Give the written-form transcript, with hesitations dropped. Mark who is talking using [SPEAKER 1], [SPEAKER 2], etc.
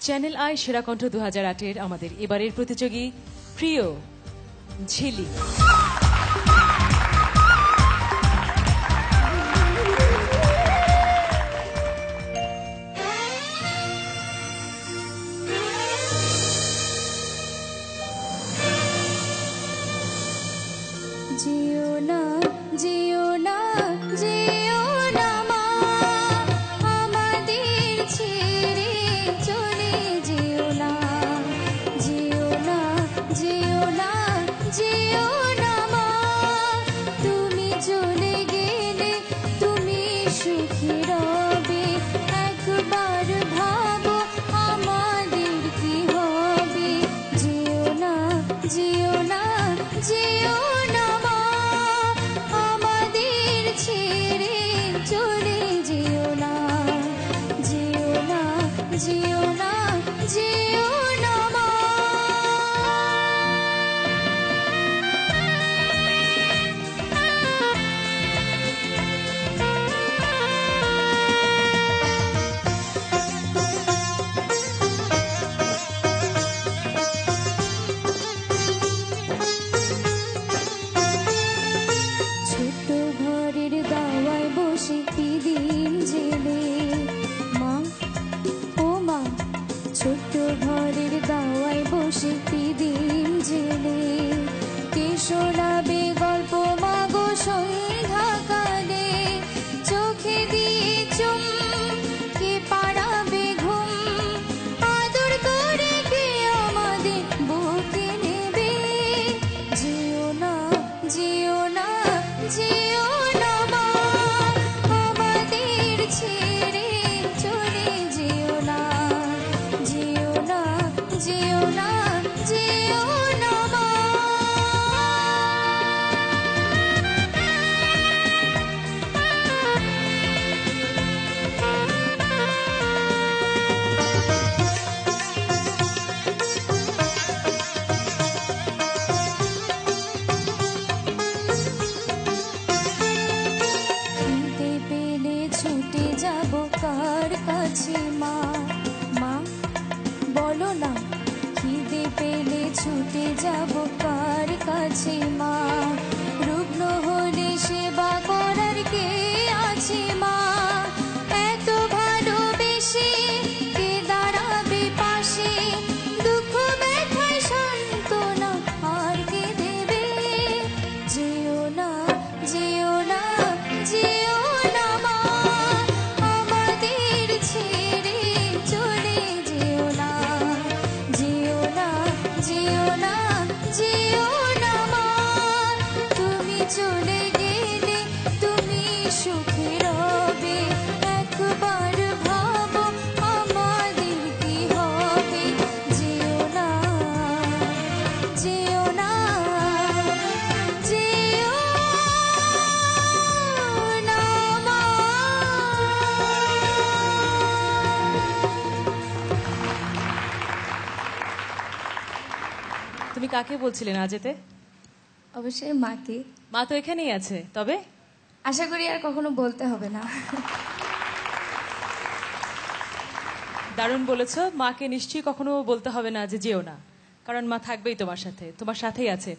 [SPEAKER 1] Channel I সেরা কণ্ঠ 2008 আমাদের এবারের প্রতিযোগী প্রিয় ঝিলি।
[SPEAKER 2] জিও না জিও না জিও না মা আমাদের ছেড়ে চলে জিও না জিও না জিও না জিও না মা তুমি চলে গেলে তুমি সুখী রবে একবার ভাবো আমাদের কি হবে জিও না জিও না জিও না মা আমাদের ছেড়ে চলে যেও না যেও না যেও না যেও না মা ছোট ঘরের দাওয়ায় বসে কি দিন জেলে মা ও মা ছোট ঘরের দাওয়ায় বসে কি দিন জেলে কে শোনাবে গল্প মাগো সন্ধ্যাকালে চোখে দিয়ে চুম কে পাড়াবে ঘুম আদর করে কে আমাদের বুকে নেবে যেও না যেও না যেও না মা আমাদের ছেড়ে চলে যেও না যেও না যেও না যেও না মা খিদে পেলে ছুটে যাব কার কাছে মা মা বলো না খিদে পেলে ছুটে যাব কার কাছে মা রুগ্ন হলে সেবা করার কে আছে মা এত ভালোবেসে কে দাঁড়াবে পাশে দুঃখ ব্যথায় সান্ত্বনা আর কে দেবে যেও না যেও না যেও না মা আমাদের ছেড়ে চলে যেও না যেও না যেও না যেও না মা তুমি চলে গেলে তুমি সুখী রবে একবার ভাবো আমাদের কি হবে যেও না যেও না যেও না মা
[SPEAKER 1] তুমি কাকে বলছিলে না যেতে?
[SPEAKER 2] অবশ্যই মাকে
[SPEAKER 1] মা তো এখানেই আছে, তবে
[SPEAKER 2] আশা করি আর কখনো বলতে হবে না
[SPEAKER 1] দারুণ বলেছো। মাকে নিশ্চয়ই কখনো বলতে হবে না যে যেও না, কারণ মা থাকবেই তোমার সাথে, তোমার সাথেই আছে।